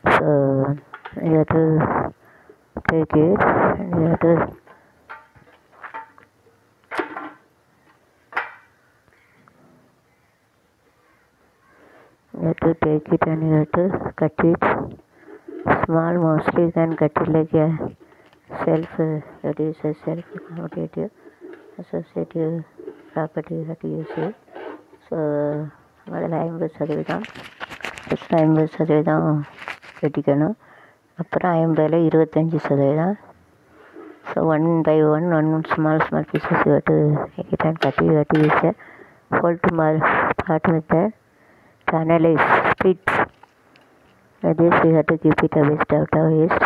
So you have to take it and you have to take it and you have to cut it small. Mostly you can cut it like a that is a self-accommodative associative property you have to use it. So முதல்ல 50% first 50% வெட்டிக்கணும். அப்புறம் 50ல் 25%. So one by one small pieces you have to make it and cut it. You have to use a fold part method to analyze split. Like this you have to keep it a waste out of waste.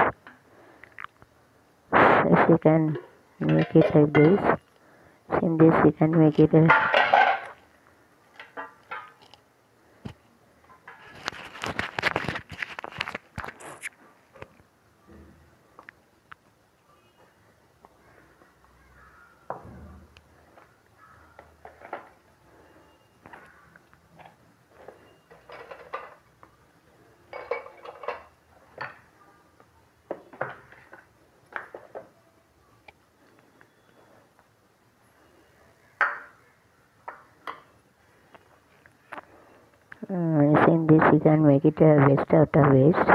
If you can make it like this, in this you can make it a in this you can make it a waste out of waste.